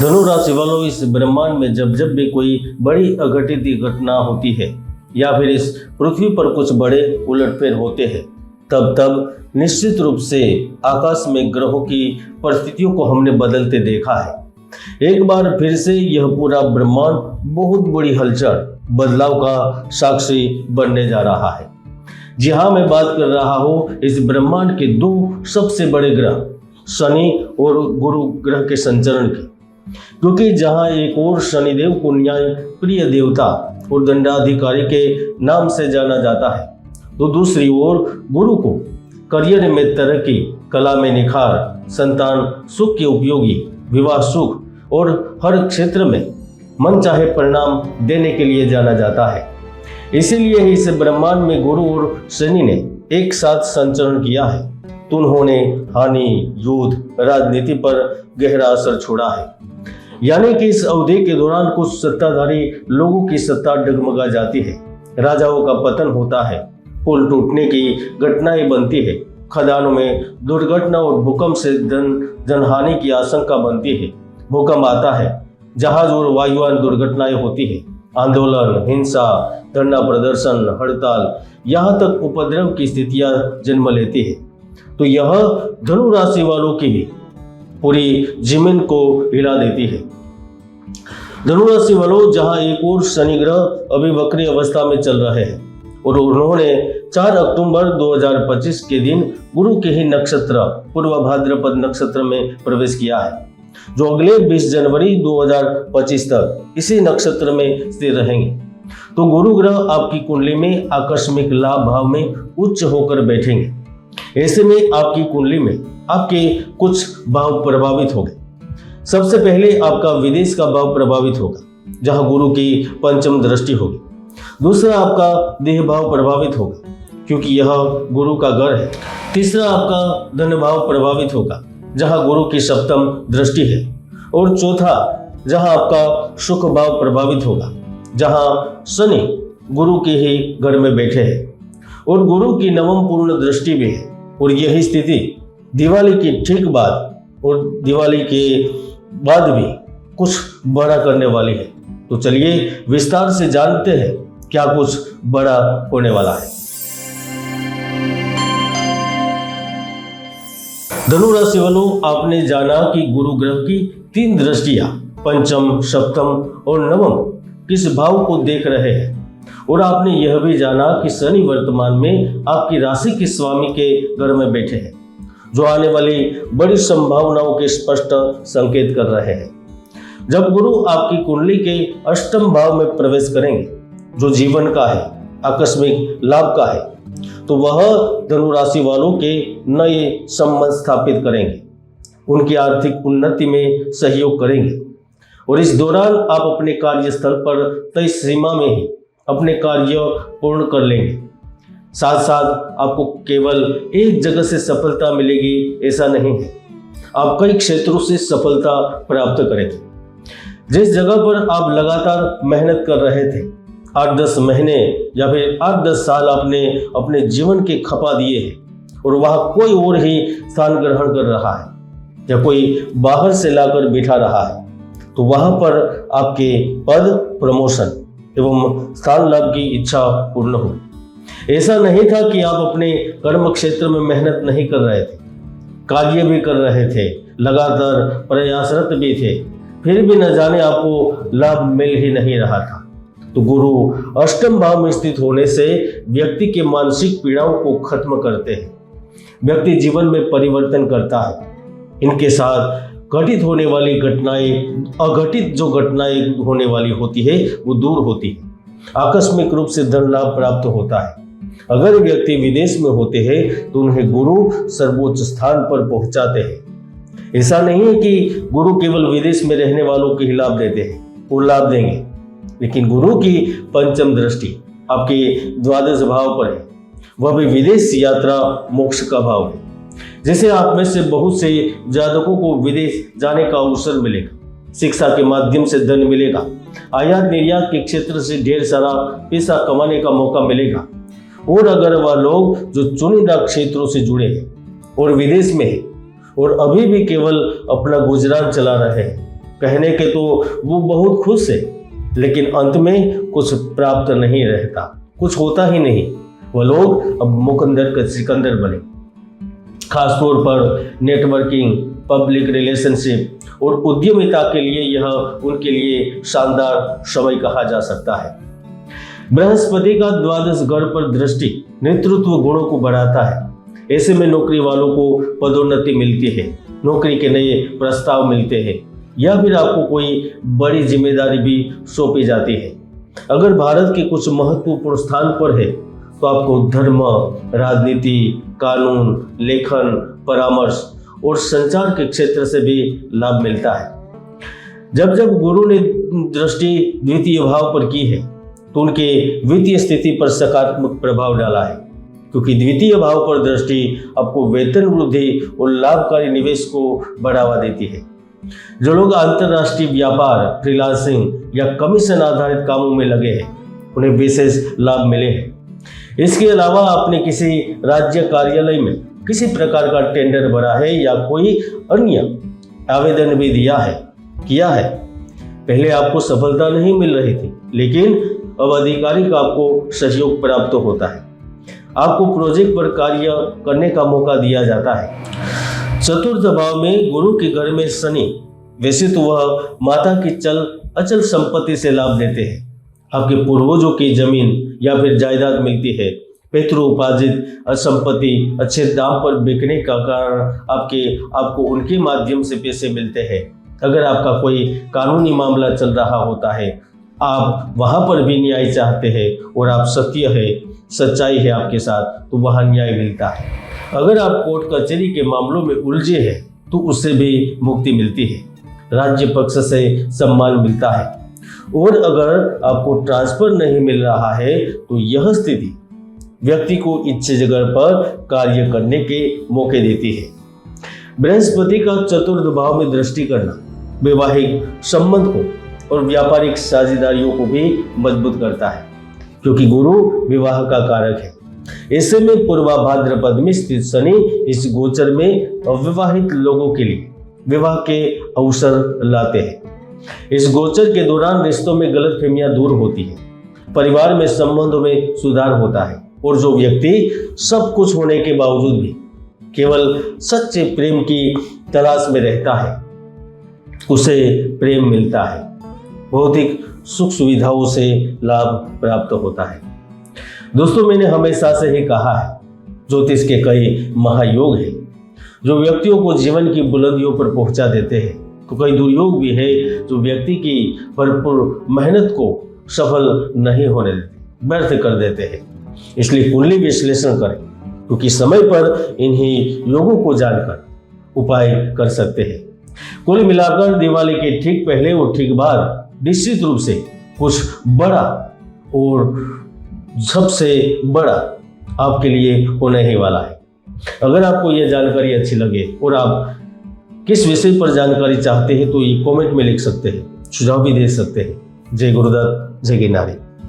धनु राशि वालों, इस ब्रह्मांड में जब जब भी कोई बड़ी अघटित घटना होती है या फिर इस पृथ्वी पर कुछ बड़े उलटफेर होते हैं, तब तब निश्चित रूप से आकाश में ग्रहों की परिस्थितियों को हमने बदलते देखा है। एक बार फिर से यह पूरा ब्रह्मांड बहुत बड़ी हलचल बदलाव का साक्षी बनने जा रहा है। जी हाँ, मैं बात कर रहा हूँ इस ब्रह्मांड के दो सबसे बड़े ग्रह शनि और गुरु ग्रह के संचरण की। क्योंकि जहाँ एक और शनिदेव को न्याय प्रिय देवता और दंडाधिकारी के नाम से जाना जाता है, तो दूसरी ओर गुरु को करियर में तरक्की, कला में निखार, संतान सुख के उपयोगी, विवाह सुख और हर क्षेत्र में मनचाहे परिणाम देने के लिए जाना जाता है। इसीलिए ही इस ब्रह्मांड में गुरु और शनि ने एक साथ संचरण किया है, तो उन्होंने हानि, युद्ध, राजनीति पर गहरा असर छोड़ा है। यानी कि इस अवधि के दौरान कुछ सत्ताधारी लोगों की सत्ता डगमगा जाती है, राजाओं का पतन होता है, पुल टूटने की घटनाएं बनती है, खदानों में दुर्घटना और भूकंप से जनहानि की आशंका बनती है, भूकंप आता है, जहाज और वायुयान दुर्घटनाएं होती है, आंदोलन, हिंसा, धरना प्रदर्शन, हड़ताल, यहाँ तक उपद्रव की स्थितियां जन्म लेती है। तो यह धनु राशि वालों की भी पूरी जमीन को हिला देती है। धनु राशि वालों, जहां एक और शनि ग्रह अभी वक्री अवस्था में चल रहे हैं और उन्होंने 4 अक्टूबर 2025 के दिन गुरु के ही नक्षत्र पूर्व भाद्रपद नक्षत्र में प्रवेश किया है, जो अगले 20 जनवरी 2025 तक इसी नक्षत्र में स्थिर रहेंगे। तो गुरु ग्रह आपकी कुंडली में आकस्मिक लाभ भाव में उच्च होकर बैठेंगे। ऐसे में आपकी कुंडली में आपके कुछ भाव प्रभावित होंगे। सबसे पहले आपका विदेश का भाव प्रभावित होगा, जहां गुरु की पंचम दृष्टि होगी। दूसरा, आपका देह भाव प्रभावित होगा, क्योंकि यह गुरु का घर है। तीसरा, आपका धन भाव प्रभावित होगा, जहां गुरु की सप्तम दृष्टि है। और चौथा, जहां आपका सुख भाव प्रभावित होगा, जहां शनि गुरु के ही घर में बैठे हैं और गुरु की नवम पूर्ण दृष्टि भी है। और यही स्थिति दिवाली की ठीक बाद और दिवाली के बाद भी कुछ बड़ा करने वाली है। तो चलिए विस्तार से जानते हैं क्या कुछ बड़ा होने वाला है। धनु राशि वालों, आपने जाना कि गुरु ग्रह की 3 दृष्टियां पंचम, सप्तम और नवम किस भाव को देख रहे हैं, और आपने यह भी जाना कि शनि वर्तमान में आपकी राशि के स्वामी के घर में बैठे हैं, जो आने वाली बड़ी संभावनाओं के स्पष्ट संकेत कर रहे हैं। जब गुरु आपकी कुंडली के अष्टम भाव में प्रवेश करेंगे, जो जीवन का है, आकस्मिक लाभ का है, तो वह धनु राशि वालों के नए संबंध स्थापित करेंगे, उनकी आर्थिक उन्नति में सहयोग करेंगे। और इस दौरान आप अपने कार्यस्थल पर तय सीमा में ही अपने कार्य पूर्ण कर लेंगे। साथ साथ आपको केवल एक जगह से सफलता मिलेगी ऐसा नहीं है, आप कई क्षेत्रों से सफलता प्राप्त करेंगे। जिस जगह पर आप लगातार मेहनत कर रहे थे, 8-10 महीने या फिर 8-10 साल आपने अपने जीवन के खपा दिए हैं और वहाँ कोई और ही स्थान ग्रहण कर रहा है या कोई बाहर से लाकर बिठा रहा है, तो वहाँ पर आपके पद, प्रमोशन एवं स्थान लाभ की इच्छा पूर्ण हो। ऐसा नहीं था कि आप अपने कर्म क्षेत्र में मेहनत नहीं कर रहे थे, कार्य भी कर रहे थे, लगातार प्रयासरत भी थे, फिर भी न जाने आपको लाभ मिल ही नहीं रहा था। तो गुरु अष्टम भाव में स्थित होने से व्यक्ति के मानसिक पीड़ाओं को खत्म करते हैं, व्यक्ति जीवन में परिवर्तन करता है। इनके साथ घटित होने वाली घटनाएं, अघटित जो घटनाएं होने वाली होती है वो दूर होती है, आकस्मिक रूप से धन लाभ प्राप्त होता है। अगर व्यक्ति विदेश में होते हैं तो उन्हें गुरु सर्वोच्च स्थान पर पहुंचाते हैं। ऐसा नहीं है कि गुरु केवल विदेश में रहने वालों को ही लाभ देते हैं, वो लाभ देंगे, लेकिन गुरु की पंचम दृष्टि आपके द्वादश भाव पर है, वह भी विदेश यात्रा मोक्ष का भाव है। जैसे आप में से बहुत से जातकों को विदेश जाने का अवसर मिलेगा, शिक्षा के माध्यम से धन मिलेगा, आयात निर्यात के क्षेत्र से ढेर सारा पैसा कमाने का मौका मिलेगा। और अगर वह लोग जो चुनिंदा क्षेत्रों से जुड़े हैं और विदेश में है और अभी भी केवल अपना गुजरान चला रहे हैं, कहने के तो वो बहुत खुश है, लेकिन अंत में कुछ प्राप्त नहीं रहता, कुछ होता ही नहीं। वह लोग अब मुकंदर का सिकंदर बने। खासतौर पर नेटवर्किंग, पब्लिक रिलेशनशिप और उद्यमिता के लिए यह उनके लिए शानदार समय कहा जा सकता है। बृहस्पति का द्वादश घर पर दृष्टि नेतृत्व गुणों को बढ़ाता है। ऐसे में नौकरी वालों को पदोन्नति मिलती है, नौकरी के नए प्रस्ताव मिलते हैं, या फिर आपको कोई बड़ी जिम्मेदारी भी सौंपी जाती है। अगर भारत के कुछ महत्वपूर्ण स्थान पर है तो आपको धर्म, राजनीति, कानून, लेखन, परामर्श और संचार के क्षेत्र से भी लाभ मिलता है। जब जब गुरु ने दृष्टि द्वितीय भाव पर की है तो उनके वित्तीय स्थिति पर सकारात्मक प्रभाव डाला है, क्योंकि द्वितीय भाव पर दृष्टि आपको वेतन वृद्धि और लाभकारी निवेश को बढ़ावा देती है। जो लोग अंतर्राष्ट्रीय व्यापार, फ्रीलांसिंग या कमीशन आधारित कामों में लगे हैं, उन्हें विशेष लाभ मिले हैं। इसके अलावा आपने किसी राज्य कार्यालय में किसी प्रकार का टेंडर भरा है या कोई अन्य आवेदन भी किया है। पहले आपको सफलता नहीं मिल रही थी, लेकिन अब आधिकारिक आपको सहयोग प्राप्त होता है। आपको प्रोजेक्ट पर कार्य करने का मौका दिया जाता है। चतुर्थ भाव में गुरु के घर में शनि, वैसे तो वह माता की अचल संपत्ति से लाभ देते हैं। आपके पूर्वजों की जमीन या फिर जायदाद मिलती है। पितृउपार्जित संपत्ति अच्छे दाम पर बिकने का कारण आपको उनके माध्यम से पैसे मिलते हैं। अगर आपका कोई कानूनी मामला चल रहा होता है, आप वहां पर भी न्याय चाहते हैं और आप सच्चाई है आपके साथ, तो वहां न्याय मिलता है। अगर आप कोर्ट कचहरी के मामलों में उलझे हैं तो उससे भी मुक्ति मिलती है। राज्य पक्ष से सम्मान मिलता है। और अगर आपको ट्रांसफर नहीं मिल रहा है तो यह स्थिति व्यक्ति को इच्छित जगह पर कार्य करने के मौके देती है। बृहस्पति का चतुर्थ भाव में दृष्टि करना वैवाहिक संबंध को और व्यापारिक साझेदारियों को भी मजबूत करता है, क्योंकि गुरु विवाह का कारक है। ऐसे में पूर्वा भाद्रपद में स्थित शनि इस गोचर में अविवाहित लोगों के लिए विवाह के अवसर लाते हैं। इस गोचर के दौरान रिश्तों में गलतफहमियां दूर होती है, परिवार में संबंधों में सुधार होता है, और जो व्यक्ति सब कुछ होने के बावजूद भी केवल सच्चे प्रेम की तलाश में रहता है, उसे प्रेम मिलता है। भौतिक सुख सुविधाओं से लाभ प्राप्त होता है। दोस्तों, मैंने हमेशा से ही कहा है, ज्योतिष के कई महायोग हैं जो व्यक्तियों को जीवन की बुलंदियों पर पहुंचा देते हैं, तो कई दुर्योग भी है जो व्यक्ति की भरपूर मेहनत को सफल नहीं होने देते, व्यर्थ कर देते हैं। इसलिए कुंडली विश्लेषण करें, क्योंकि समय पर इन्हीं योगों को जानकर उपाय कर सकते हैं। कुल मिलाकर दिवाली के ठीक पहले और ठीक बाद निश्चित रूप से कुछ बड़ा और सबसे बड़ा आपके लिए होने ही वाला है। अगर आपको यह जानकारी अच्छी लगे और आप किस विषय पर जानकारी चाहते हैं तो ये कमेंट में लिख सकते हैं, सुझाव भी दे सकते हैं। जय गुरुदत्त, जय गिरनारी।